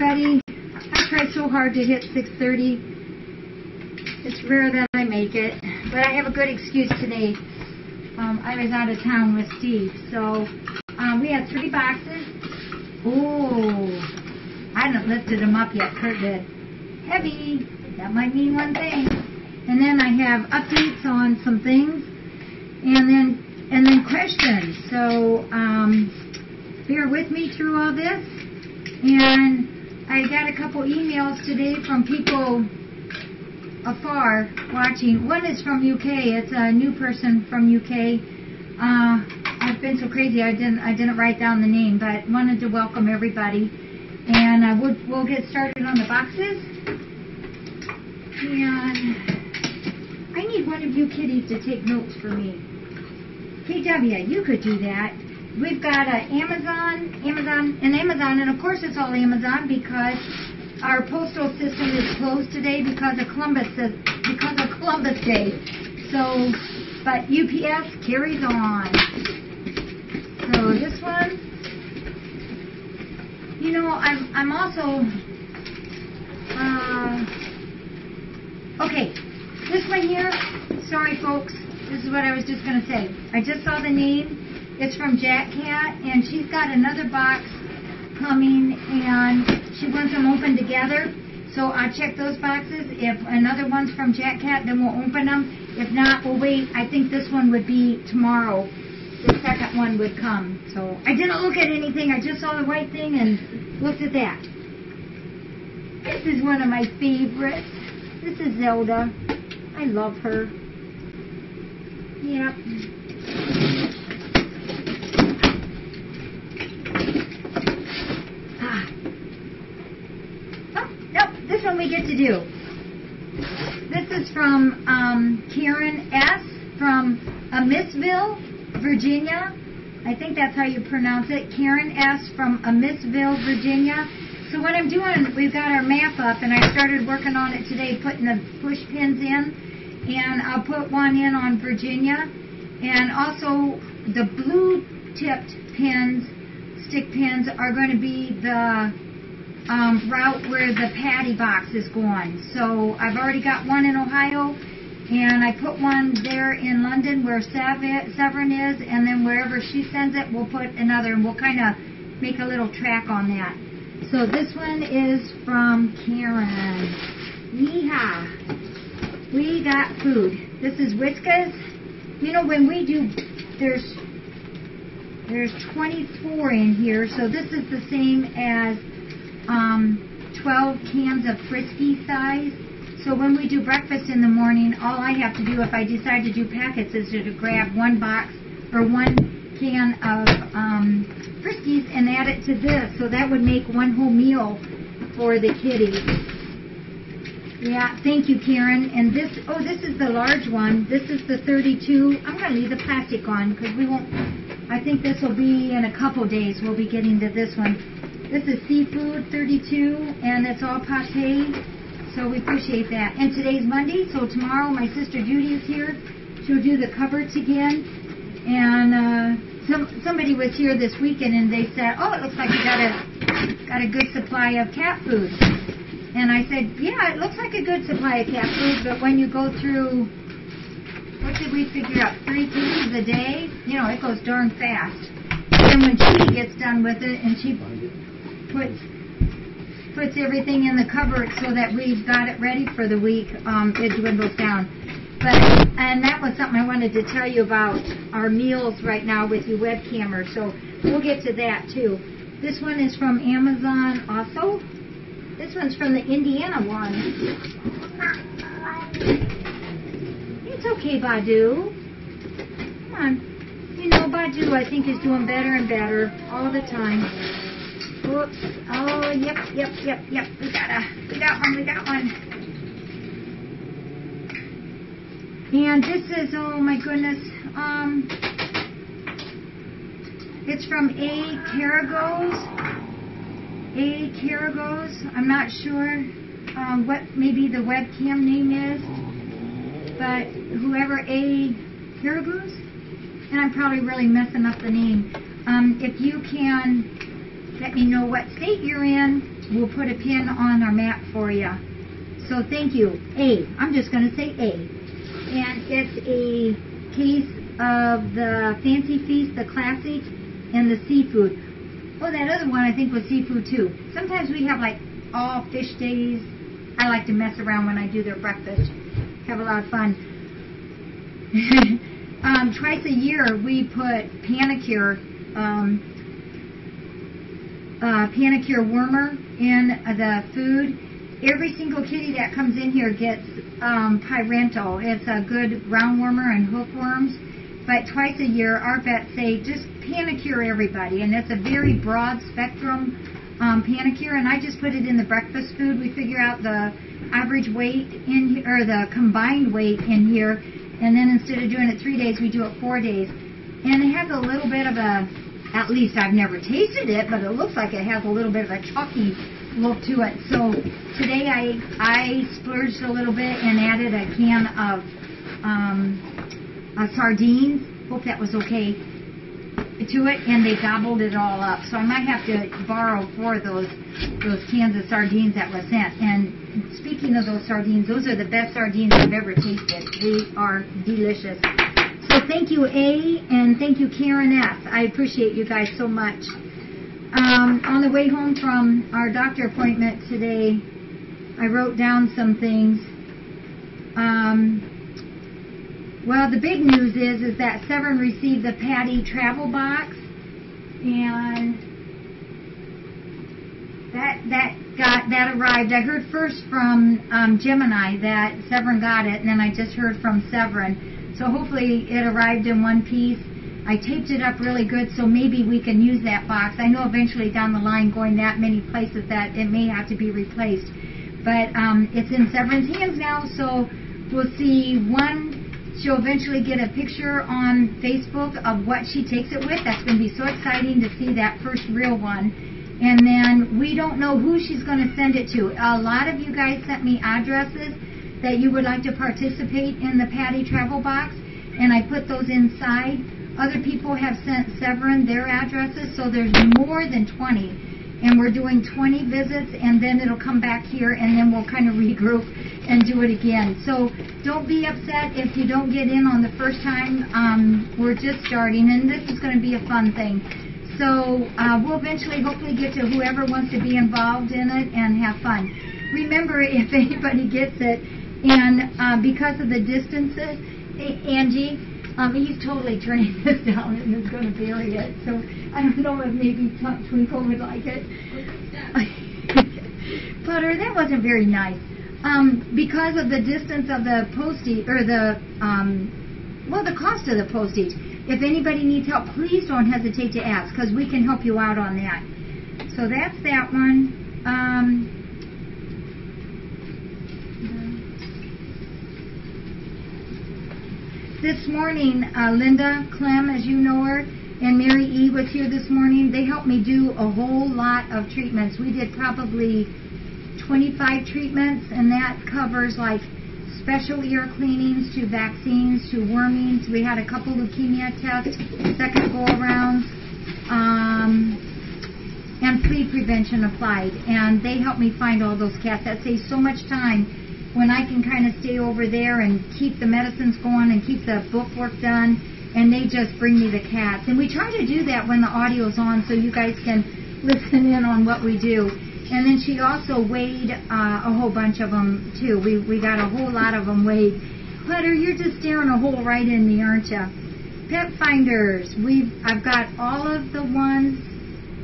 everybody. I try so hard to hit 6:30. It's rare that I make it, but I have a good excuse today. I was out of town with Steve, so we had 3 boxes. Oh, I haven't lifted them up yet. Kurt did. Heavy. That might mean one thing. And then I have updates on some things, and then questions. So bear with me through all this. And I got a couple emails today from people afar watching. One is from UK. It's a new person from UK. I've been so crazy I didn't write down the name, but wanted to welcome everybody. And we'll get started on the boxes. And I need one of you kitties to take notes for me. KW, you could do that. We've got Amazon, and of course it's all Amazon because our postal system is closed today because of Columbus Day. So, but UPS carries on. So this one, you know, I'm also okay. This one here, sorry folks, this is what I was just gonna say. I just saw the name. It's from Jack Cat, and she's got another box coming, and she wants them open together. So I'll check those boxes. If another one's from Jack Cat, then we'll open them. If not, we'll wait. I think this one would be tomorrow. The second one would come. So I didn't look at anything. I just saw the white thing and looked at that. This is one of my favorites. This is Zelda. I love her. Yep. We get to do. This is from Karen S. from Amissville, Virginia. I think that's how you pronounce it. Karen S. from Amissville, Virginia. So what I'm doing, we've got our map up, and I started working on it today, putting the push pins in, and I'll put one in on Virginia, and also the blue tipped pins, stick pins, are going to be the route where the patty box is going. So I've already got one in Ohio, and I put one there in London where Severin is, and then wherever she sends it, we'll put another, and we'll kind of make a little track on that. So this one is from Karen. Yeehaw! We got food. This is Whiskas. You know, when we do, there's 24 in here, so this is the same as 12 cans of Frisky size. So when we do breakfast in the morning, all I have to do if I decide to do packets is to grab one box or one can of Friskies and add it to this. So that would make one whole meal for the kitties. Yeah, thank you, Karen. And this, oh, this is the large one. This is the 32. I'm going to leave the plastic on because we won't, I think this will be in a couple days. We'll be getting to this one. This is seafood 32, and it's all pate, so we appreciate that. And today's Monday, so tomorrow my sister Judy is here. She'll do the cupboards again. And somebody was here this weekend, and they said, "Oh, it looks like you got a good supply of cat food." And I said, "Yeah, it looks like a good supply of cat food, but when you go through, what did we figure out? 3 pieces a day? You know, it goes darn fast." And when Judy gets done with it, and she puts everything in the cupboard so that we've got it ready for the week, it dwindles down. And that was something I wanted to tell you about our meals right now with you webcammers, so we'll get to that too. This one is from Amazon also. This one's from the Indiana one. It's okay, Badu. Come on. You know, Badu, I think, is doing better and better all the time. Whoops. Oh, yep. We got one. And this is, oh my goodness, it's from A. Caragos. I'm not sure what maybe the webcam name is, but whoever A. Caragos, and I'm probably really messing up the name. If you can let me know what state you're in, we'll put a pin on our map for you. So thank you. A. I'm just going to say A. And it's a case of the Fancy Feast, the classic, and the seafood. Oh, that other one I think was seafood too. Sometimes we have like all fish days. I like to mess around when I do their breakfast. Have a lot of fun. Twice a year we put Panicure wormer in the food. Every single kitty that comes in here gets Pyrental. It's a good roundwormer and hookworms. But twice a year, our vets say just Panicure everybody, and it's a very broad spectrum Panicure. And I just put it in the breakfast food. We figure out the average weight in or the combined weight in here, and then instead of doing it 3 days, we do it 4 days. And it has a little bit of a, at least I've never tasted it, but it looks like it has a little bit of a chalky look to it. So today I splurged a little bit and added a can of sardines. Hope that was okay to it, and they gobbled it all up. So I might have to borrow 4 of those cans of sardines that were sent. And speaking of those sardines, those are the best sardines I've ever tasted. They are delicious. So thank you, A, and thank you, Karen S. I appreciate you guys so much. On the way home from our doctor appointment today, I wrote down some things. Well, the big news is that Severn received the Patty travel box, and that arrived. I heard first from Gemini that Severn got it, and then I just heard from Severn. So hopefully it arrived in one piece. I taped it up really good, so maybe we can use that box. I know eventually down the line, going that many places, that it may have to be replaced. But it's in Severn's hands now, so we'll see. One, she'll eventually get a picture on Facebook of what she takes it with. That's going to be so exciting to see that first real one. And then we don't know who she's going to send it to. A lot of you guys sent me addresses that you would like to participate in the Patty travel box, and I put those inside. Other people have sent Severn their addresses, so there's more than 20. And we're doing 20 visits, and then it'll come back here, and then we'll kind of regroup and do it again. So don't be upset if you don't get in on the first time. We're just starting, and this is going to be a fun thing. So we'll eventually hopefully get to whoever wants to be involved in it and have fun. Remember, if anybody gets it, and because of the distances, Angie, he's totally turning this down and is going to bury it. So I don't know if maybe Twinkle would like it. Butter, that wasn't very nice. Because of the distance of the postage, or the cost of the postage. If anybody needs help, please don't hesitate to ask, because we can help you out on that. So that's that one. This morning, Linda Clem, as you know her, and Mary E. was here this morning. They helped me do a whole lot of treatments. We did probably 25 treatments, and that covers like special ear cleanings to vaccines to wormings. We had a couple leukemia tests, second go-arounds, and flea prevention applied. And they helped me find all those cats. That saves so much time when I can kind of stay over there and keep the medicines going and keep the book work done, and they just bring me the cats. And we try to do that when the audio's on so you guys can listen in on what we do. And then she also weighed a whole bunch of them too. We got a whole lot of them weighed. Butter, you're just staring a hole right in me, aren't you? Pet finders. I've got all of the ones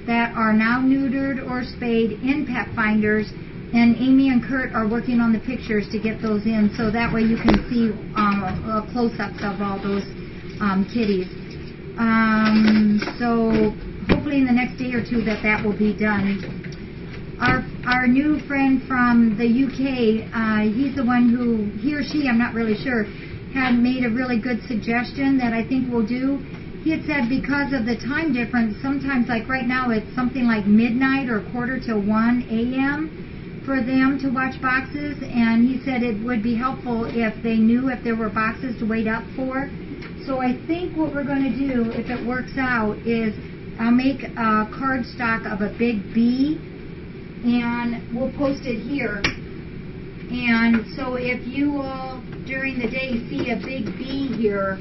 that are now neutered or spayed in pet finders. And Amy and Kurt are working on the pictures to get those in, so that way you can see close-ups of all those kitties. So hopefully in the next day or two that will be done. Our new friend from the UK, he's the one who, he or she, I'm not really sure, had made a really good suggestion that I think we'll do. He had said because of the time difference, sometimes like right now it's something like midnight or 1:45 a.m. for them to watch boxes, and he said it would be helpful if they knew if there were boxes to wait up for. So I think what we're going to do, if it works out, is I'll make a card stock of a big B, and we'll post it here. And so if you all during the day see a big B here,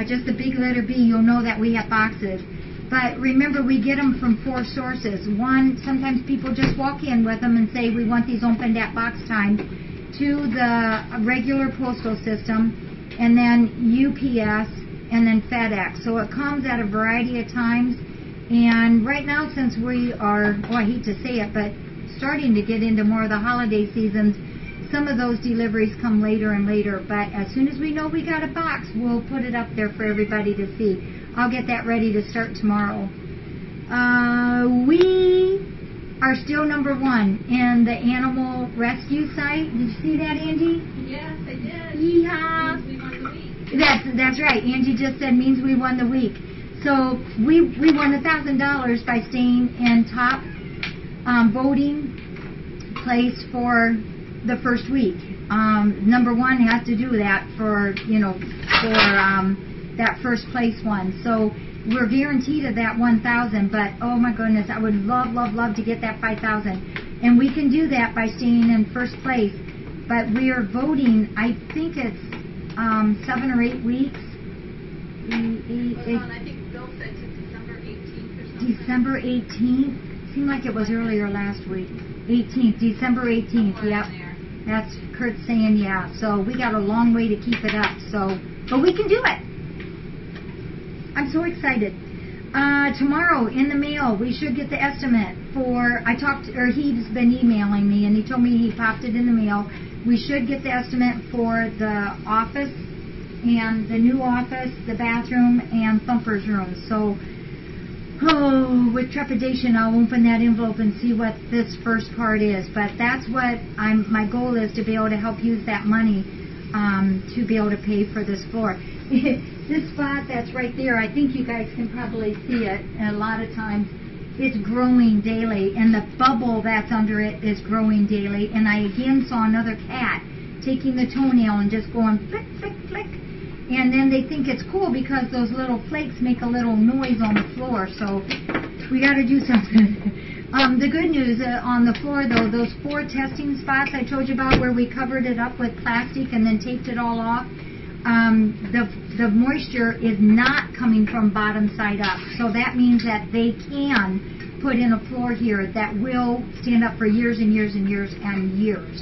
just a big letter B, you'll know that we have boxes. But remember, we get them from 4 sources. One, sometimes people just walk in with them and say, we want these opened at box time. 2, the regular postal system, and then UPS, and then FedEx. So it comes at a variety of times. And right now, since we are, well, I hate to say it, but starting to get into more of the holiday seasons, some of those deliveries come later and later. But as soon as we know we got a box, we'll put it up there for everybody to see. I'll get that ready to start tomorrow. We are still #1 in the animal rescue site. Did you see that, Angie? Yes, I did. Yeehaw. Means we won the week. That's right. Angie just said means we won the week. So we won $1,000 by staying in top voting place for the first week. #1 has to do that for that first place one. So we're guaranteed of that 1,000, but oh my goodness, I would love to get that 5,000. And we can do that by staying in first place. But we are voting, I think it's 7 or 8 weeks. I think Bill said to December 18th or something. December 18th? Seemed like it was earlier last week. 18th, December 18th, yep. That's Kurt saying yeah. So we got a long way to keep it up. So, but we can do it. I'm so excited. Tomorrow in the mail we should get the estimate for, he's been emailing me and he told me he popped it in the mail. We should get the estimate for the office and the new office, the bathroom, and Thumper's room. So, with trepidation, I'll open that envelope and see what this first part is. But that's what my goal is, to be able to help use that money to be able to pay for this floor. This spot that's right there, I think you guys can probably see it. And a lot of times, it's growing daily, and the bubble that's under it is growing daily. And I again saw another cat taking the toenail and just going flick, flick, flick. And then they think it's cool because those little flakes make a little noise on the floor. So we got to do something. The good news on the floor, though, those 4 testing spots I told you about where we covered it up with plastic and then taped it all off, the moisture is not coming from bottom side up. So that means that they can put in a floor here that will stand up for years and years and years and years.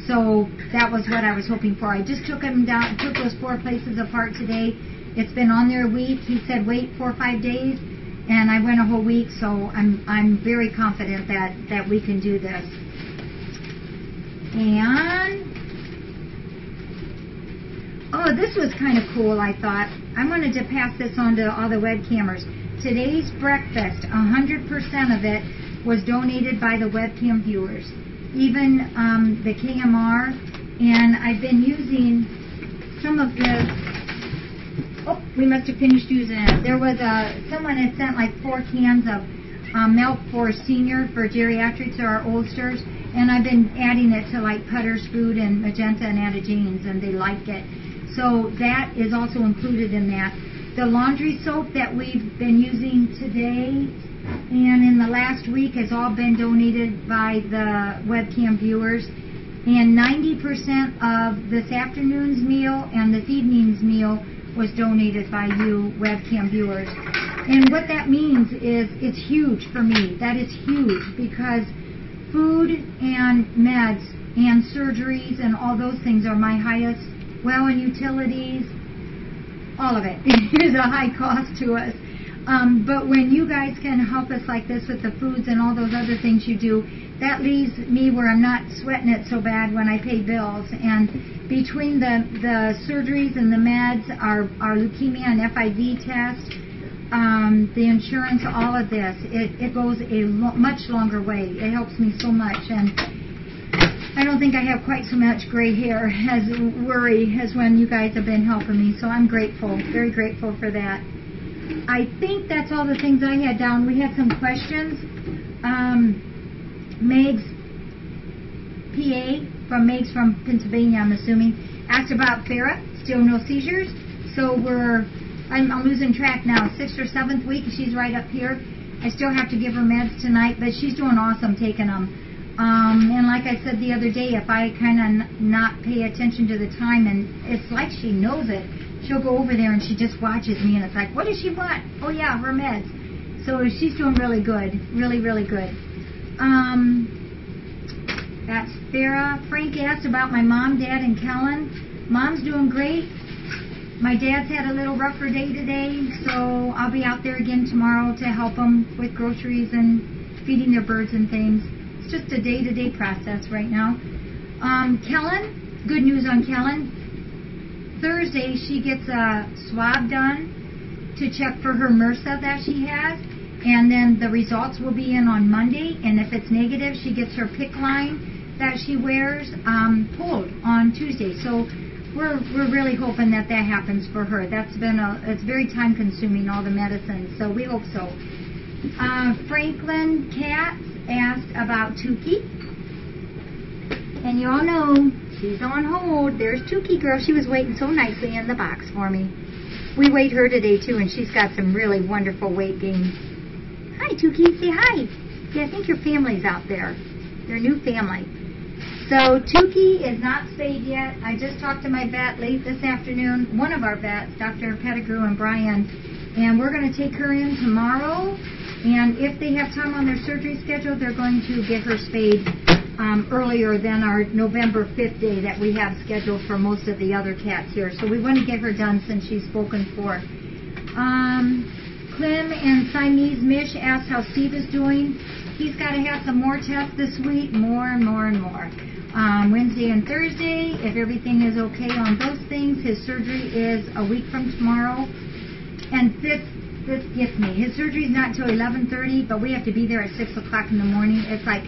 So that was what I was hoping for. I just took them down, took those 4 places apart today. It's been on there a week. He said wait 4 or 5 days, and I went a whole week. So I'm very confident that we can do this. And oh, this was kind of cool, I thought. I wanted to pass this on to all the web cammers. Today's breakfast, 100% of it was donated by the webcam viewers. Even the KMR, and I've been using some of the, oh, we must have finished using it. There was someone had sent like 4 cans of milk for senior, for geriatrics, or our oldsters, and I've been adding it to like Putter's Food and Magenta and Etta Jane's, and they like it. So that is also included in that. The laundry soap that we've been using today and in the last week has all been donated by the webcam viewers. And 90% of this afternoon's meal and this evening's meal was donated by you webcam viewers. And what that means is it's huge for me. That is huge, because food and meds and surgeries and all those things are my highest, well, and utilities, all of it is a high cost to us. But when you guys can help us like this with the foods and all those other things you do, that leaves me where I'm not sweating it so bad when I pay bills. And between the surgeries and the meds, our leukemia and FIV test, the insurance, all of this, it goes a much longer way. It helps me so much. And I don't think I have quite so much gray hair as worry as when you guys have been helping me. So I'm grateful, very grateful for that. I think that's all the things I had down. We had some questions. Meg's Meg's from Pennsylvania, I'm assuming, asked about Farrah. Still no seizures. So I'm losing track now. 6th or 7th week, she's right up here. I still have to give her meds tonight, but she's doing awesome taking them. And like I said the other day, if I kind of not pay attention to the time, and it's like she knows it, she'll go over there and she just watches me, and it's like, what does she want? Oh yeah, her meds. So she's doing really good, really, really good. That's Farah. Frank asked about my mom, dad, and Kellen. Mom's doing great. My dad's had a little rougher day today, so I'll be out there again tomorrow to help them with groceries and feeding their birds and things. It's just a day-to-day process right now. Kellen, good news on Kellen. Thursday, she gets a swab done to check for her MRSA that she has, and then the results will be in on Monday, and if it's negative, she gets her PICC line that she wears pulled on Tuesday. So we're really hoping that happens for her. It's very time consuming, all the medicines, so we hope so. Franklin Katz asked about Tukey, and you all know she's on hold. There's Tukey girl. She was waiting so nicely in the box for me. We weighed her today too, and she's got some really wonderful weight gains. Hi Tukey, say hi. Yeah, I think your family's out there. Your new family. So Tukey is not spayed yet. I just talked to my vet late this afternoon, one of our vets, Dr. Pettigrew and Brian, and we're going to take her in tomorrow, and if they have time on their surgery schedule, they're going to get her spayed earlier than our November 5th day that we have scheduled for most of the other cats here. So we want to get her done since she's spoken for. Clem and Siamese Mish asked how Steve is doing. He's got to have some more tests this week, more and more and more. Wednesday and Thursday, if everything is okay on those things. His surgery is a week from tomorrow. And this gets me. His surgery is not until 11:30, but we have to be there at 6 o'clock in the morning. It's like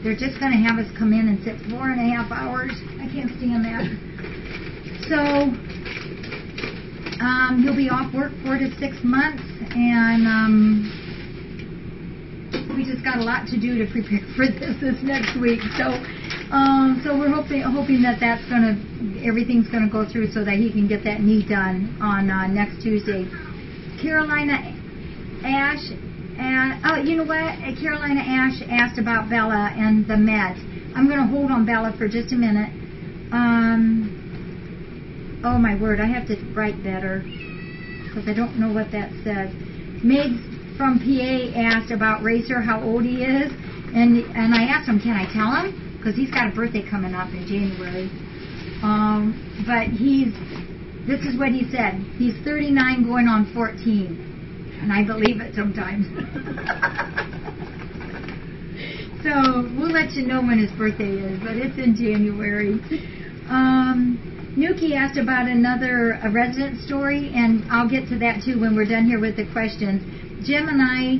they're just going to have us come in and sit 4.5 hours. I can't stand that. So he'll be off work 4 to 6 months, and we just got a lot to do to prepare for this next week. So we're hoping that everything's gonna go through so that he can get that knee done on next Tuesday. Carolina Ash, you know what? Carolina Ash asked about Bella and the meds. I'm gonna hold on Bella for just a minute. Oh my word, I have to write better because I don't know what that says. Meg from PA asked about Racer, how old he is, and I asked him, can I tell him? Because he's got a birthday coming up in January. But this is what he said. He's 39 going on 14. And I believe it sometimes. So we'll let you know when his birthday is, but it's in January. Nuki asked about a resident story, and I'll get to that too when we're done here with the questions. Jim and I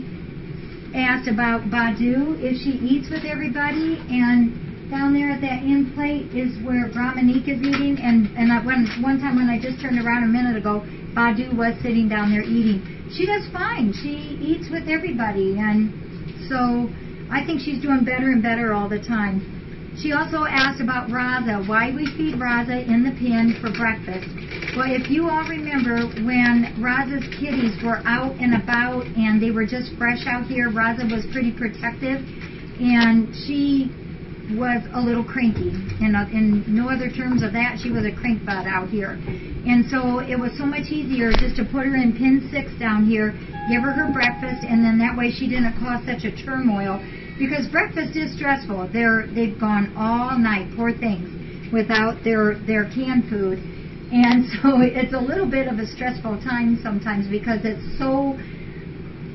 asked about Badu, if she eats with everybody, and down there at that end plate is where Brahmanique is eating, and one time when I just turned around a minute ago, Badu was sitting down there eating. She does fine. She eats with everybody, and so I think she's doing better and better all the time. She also asked about Raza, why we feed Raza in the pen for breakfast. Well, if you all remember when Raza's kitties were out and about and they were just fresh out here, Raza was pretty protective, and she was a little cranky. In no other terms of that, she was a crankbot out here. And so it was so much easier just to put her in pen 6 down here, give her breakfast, and then that way she didn't cause such a turmoil. Because breakfast is stressful. They've gone all night, poor things, without their canned food. And so it's a little bit of a stressful time sometimes because it's so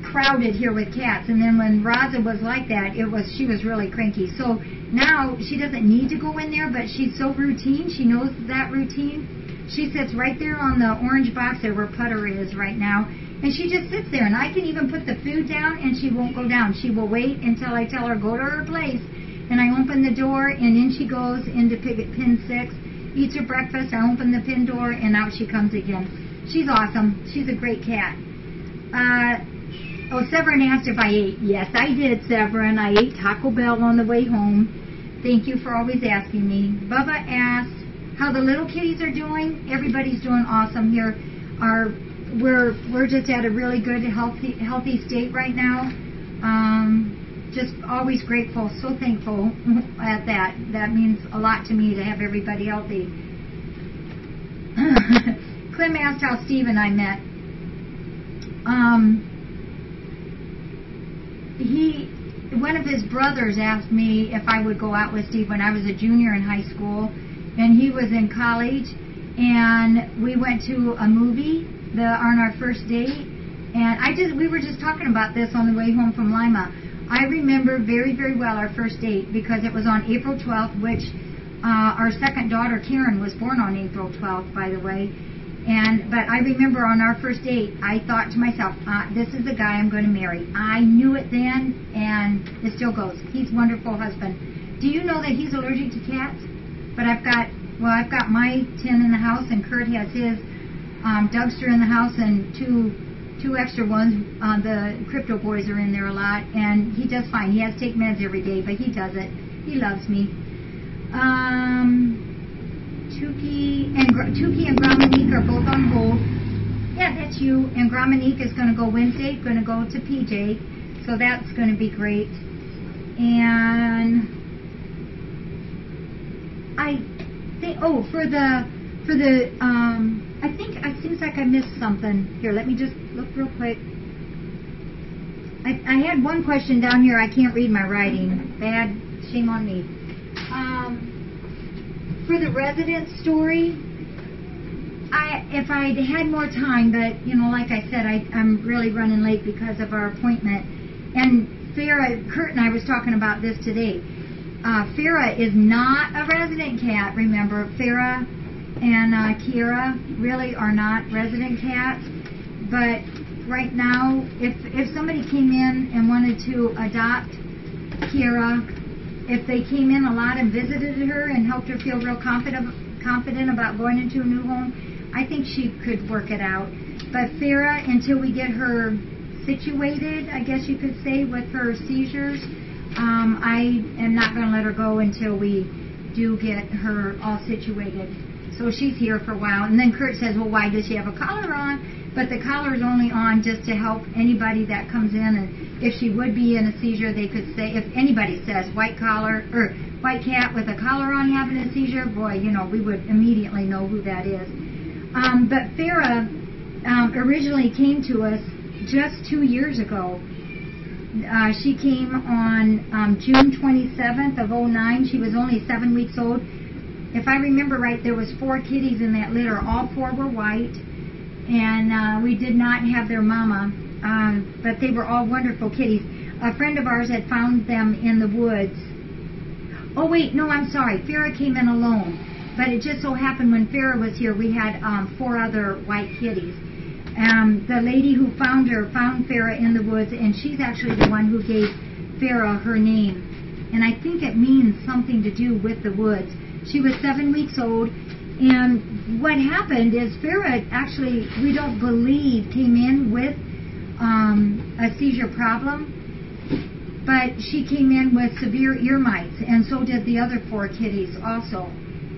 crowded here with cats. And then when Raza was like that, she was really cranky. So now she doesn't need to go in there, but she's so routine. She knows that routine. She sits right there on the orange box there where Putter is right now. And she just sits there, and I can even put the food down, and she won't go down. She will wait until I tell her, go to her place. And I open the door, and in she goes into pin 6, eats her breakfast, I open the pin door, and out she comes again. She's awesome. She's a great cat. Severin asked if I ate. Yes, I did, Severin. I ate Taco Bell on the way home. Thank you for always asking me. Bubba asked how the little kitties are doing. Everybody's doing awesome here. We're just at a really good, healthy state right now. just always grateful, so thankful at that. That means a lot to me to have everybody healthy. Clem asked how Steve and I met. One of his brothers asked me if I would go out with Steve when I was a junior in high school, and he was in college, and we went to a movie on our first date, and we were just talking about this on the way home from Lima. I remember very, very well our first date because it was on April 12th, which our second daughter, Karen, was born on April 12th, by the way. But I remember on our first date, I thought to myself, this is the guy I'm going to marry. I knew it then, and it still goes. He's a wonderful husband. Do you know that he's allergic to cats? But I've got my 10 in the house, and Kurt has his Dougster in the house, and two extra ones. The Crypto Boys are in there a lot, and he does fine. He has to take meds every day, but he does it. He loves me. Tukey and Gramonique are both on hold. Yeah, that's you. And Gramonique is going to go Wednesday, going to go to PJ. So that's going to be great. And I think, I think it seems like I missed something. Here, let me just look real quick. I had one question down here. I can't read my writing. Bad. Shame on me. For the resident story, if I'd had more time, but, like I said, I'm really running late because of our appointment. And Farrah, Kurt and I was talking about this today. Farrah is not a resident cat, remember. Farrah and Kiera really are not resident cats. But right now, if somebody came in and wanted to adopt Kiera, if they came in a lot and visited her and helped her feel real confident about going into a new home, I think she could work it out. But Farrah, until we get her situated, I guess you could say, with her seizures, I am not going to let her go until we do get her all situated. So she's here for a while. And then Kurt says, well, why does she have a collar on? But the collar is only on just to help anybody that comes in. And if she would be in a seizure, they could say, if anybody says white collar or white cat with a collar on having a seizure, boy, we would immediately know who that is. But Farrah originally came to us just 2 years ago. She came on June 27th of 2009. She was only 7 weeks old. If I remember right, there was 4 kitties in that litter. All 4 were white. And we did not have their mama, but they were all wonderful kitties. A friend of ours had found them in the woods. Oh, wait, no, I'm sorry. Farrah came in alone. But it just so happened when Farrah was here, we had 4 other white kitties. The lady who found her found Farrah in the woods, and she's actually the one who gave Farrah her name. And I think it means something to do with the woods. She was 7 weeks old. And what happened is Farrah actually, we don't believe, came in with a seizure problem, but she came in with severe ear mites, and so did the other 4 kitties also.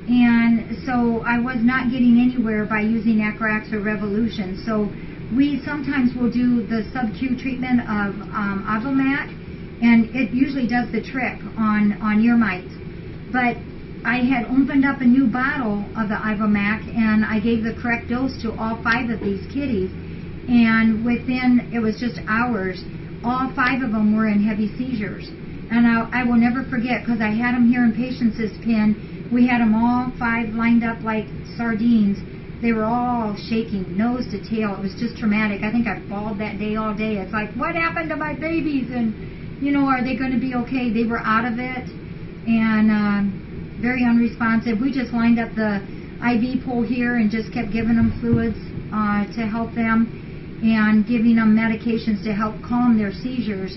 And so I was not getting anywhere by using Acrax or Revolution. So we sometimes will do the sub-Q treatment of Avomac, and it usually does the trick on ear mites. But I had opened up a new bottle of the Avomac, and I gave the correct dose to all 5 of these kitties. And within, it was just hours, all 5 of them were in heavy seizures. And I will never forget, because I had them here in Patience's pen. We had them all 5 lined up like sardines. They were all shaking, nose to tail. It was just traumatic. I think I bawled that day all day. It's like, what happened to my babies? And, are they going to be okay? They were out of it. And very unresponsive. We just lined up the IV pole here and just kept giving them fluids to help them and giving them medications to help calm their seizures.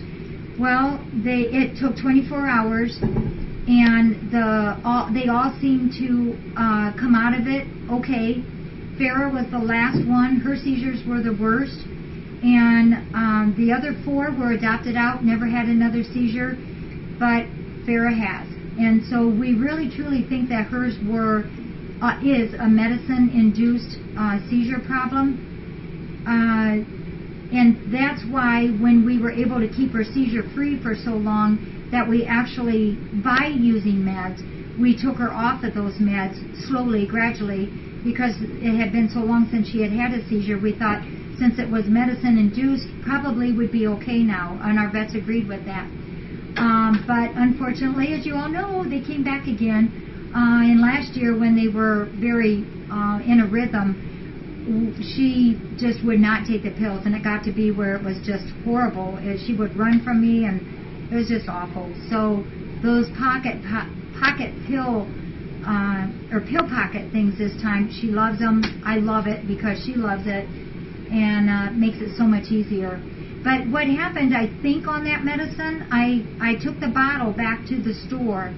Well, it took 24 hours, and they all seemed to come out of it okay. Farrah was the last one. Her seizures were the worst, and the other 4 were adopted out, never had another seizure, but Farrah has. And so we really truly think that hers is a medicine-induced seizure problem. And that's why when we were able to keep her seizure free for so long, that we actually, by using meds, we took her off of those meds slowly, gradually, because it had been so long since she had had a seizure. We thought, since it was medicine-induced, probably would be okay now, and our vets agreed with that. But unfortunately, as you all know, they came back again. And last year, when they were very in a rhythm, she just would not take the pills, and it got to be where it was just horrible. She would run from me, and it was just awful. So those pocket pill or pill pocket things this time, she loves them. I love it because she loves it, and makes it so much easier. But what happened, I think, on that medicine, I took the bottle back to the store,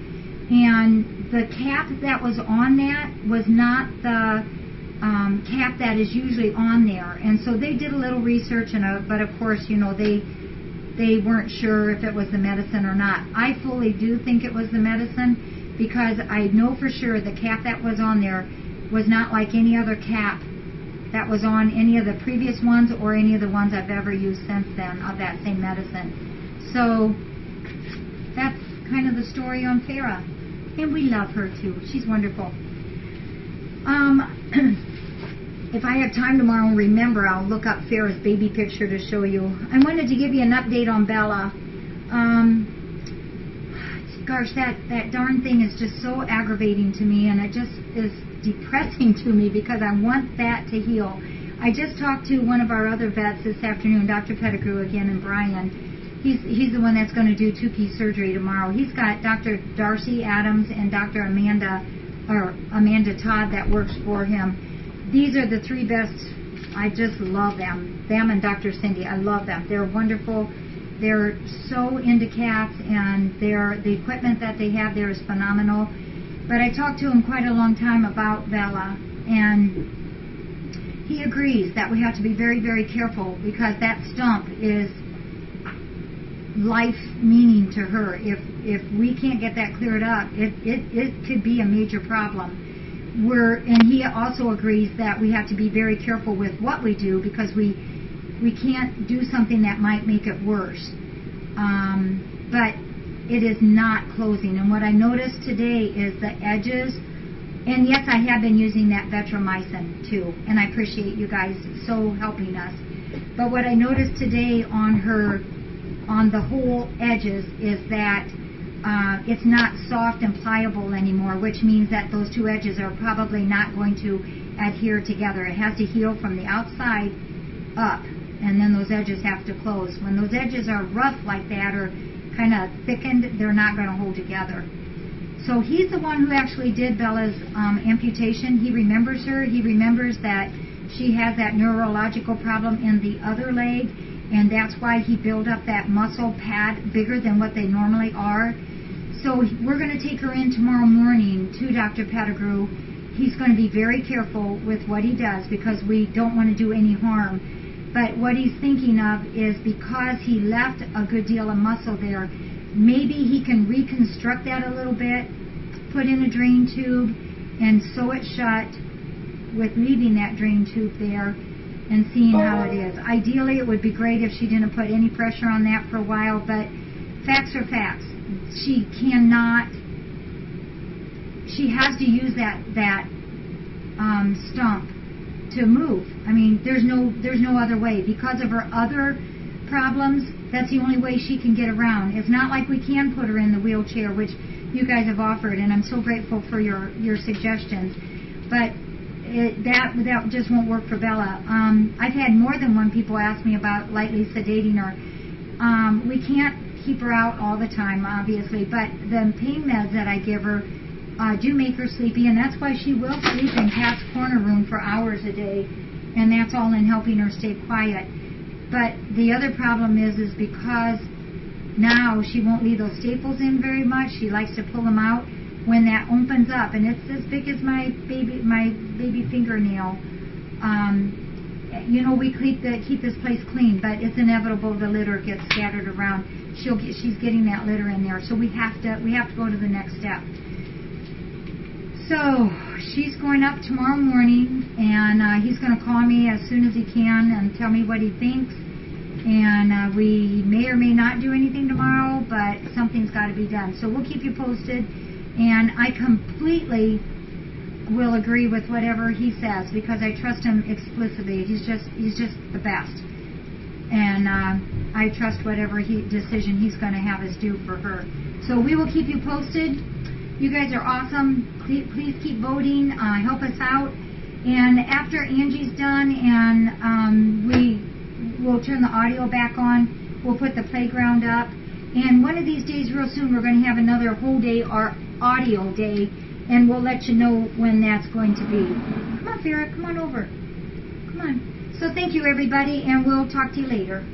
and the cap that was on that was not the cap that is usually on there. And so they did a little research, but of course, you know, they weren't sure if it was the medicine or not. I fully do think it was the medicine, because I know for sure the cap that was on there was not like any other cap that was on any of the previous ones or any of the ones I've ever used since then of that same medicine. So that's kind of the story on Farrah. And we love her too. She's wonderful. If I have time tomorrow and remember, I'll look up Farrah's baby picture to show you. I wanted to give you an update on Bella. Gosh, that darn thing is just so aggravating to me, and it just is depressing to me because I want that to heal. I just talked to one of our other vets this afternoon, Dr. Pettigrew again, and Brian. He's the one that's going to do two-piece surgery tomorrow. He's got Dr. Darcy Adams and Dr. Amanda Todd that works for him. These are the three best. I just love them. Them and Dr. Cindy. I love them. They're wonderful. They're so into cats, and the equipment that they have there is phenomenal. But I talked to him quite a long time about Bella, and he agrees that we have to be very, very careful, because that stump is life meaning to her. If we can't get that cleared up, it could be a major problem. And he also agrees that we have to be very careful with what we do, because we can't do something that might make it worse. But it is not closing. And what I noticed today is the edges. And yes, I have been using that Vetramycin too, and I appreciate you guys so helping us. But what I noticed today on the whole edges is that it's not soft and pliable anymore, which means that those two edges are probably not going to adhere together. It has to heal from the outside up, and then those edges have to close. When those edges are rough like that, or kind of thickened, they're not going to hold together. So he's the one who actually did Bella's amputation. He remembers her. He remembers that she has that neurological problem in the other leg, and that's why he built up that muscle pad bigger than what they normally are. So we're going to take her in tomorrow morning to Dr. Pettigrew. He's going to be very careful with what he does, because we don't want to do any harm. But what he's thinking of is, because he left a good deal of muscle there, maybe he can reconstruct that a little bit, put in a drain tube, and sew it shut with leaving that drain tube there and seeing how it is. Ideally, it would be great if she didn't put any pressure on that for a while, but facts are facts. She cannot, she has to use that stump to move. I mean, there's no other way. Because of her other problems, that's the only way she can get around. It's not like we can put her in the wheelchair, which you guys have offered, and I'm so grateful for your suggestions. But that just won't work for Bella. I've had more than one people ask me about lightly sedating her. We can't keep her out all the time, obviously, but the pain meds that I give her do make her sleepy, and that's why she will sleep in Cat's corner room for hours a day, and that's all in helping her stay quiet. But the other problem is because now she won't leave those staples in very much. She likes to pull them out when that opens up, and it's as big as my baby fingernail. You know, we keep this place clean, but it's inevitable the litter gets scattered around. She's getting that litter in there, so we have to go to the next step. So she's going up tomorrow morning, and he's going to call me as soon as he can and tell me what he thinks. And we may or may not do anything tomorrow, but something's got to be done. So we'll keep you posted. And I completely will agree with whatever he says because I trust him explicitly. He's just the best. And I trust whatever decision he's going to have us do for her. So we will keep you posted. You guys are awesome. Please keep voting. Help us out. And after Angie's done and we'll turn the audio back on, we'll put the playground up. And one of these days real soon we're going to have another whole day or audio day, and we'll let you know when that's going to be. Come on, Farrah, come on over. Come on. So thank you, everybody, and we'll talk to you later.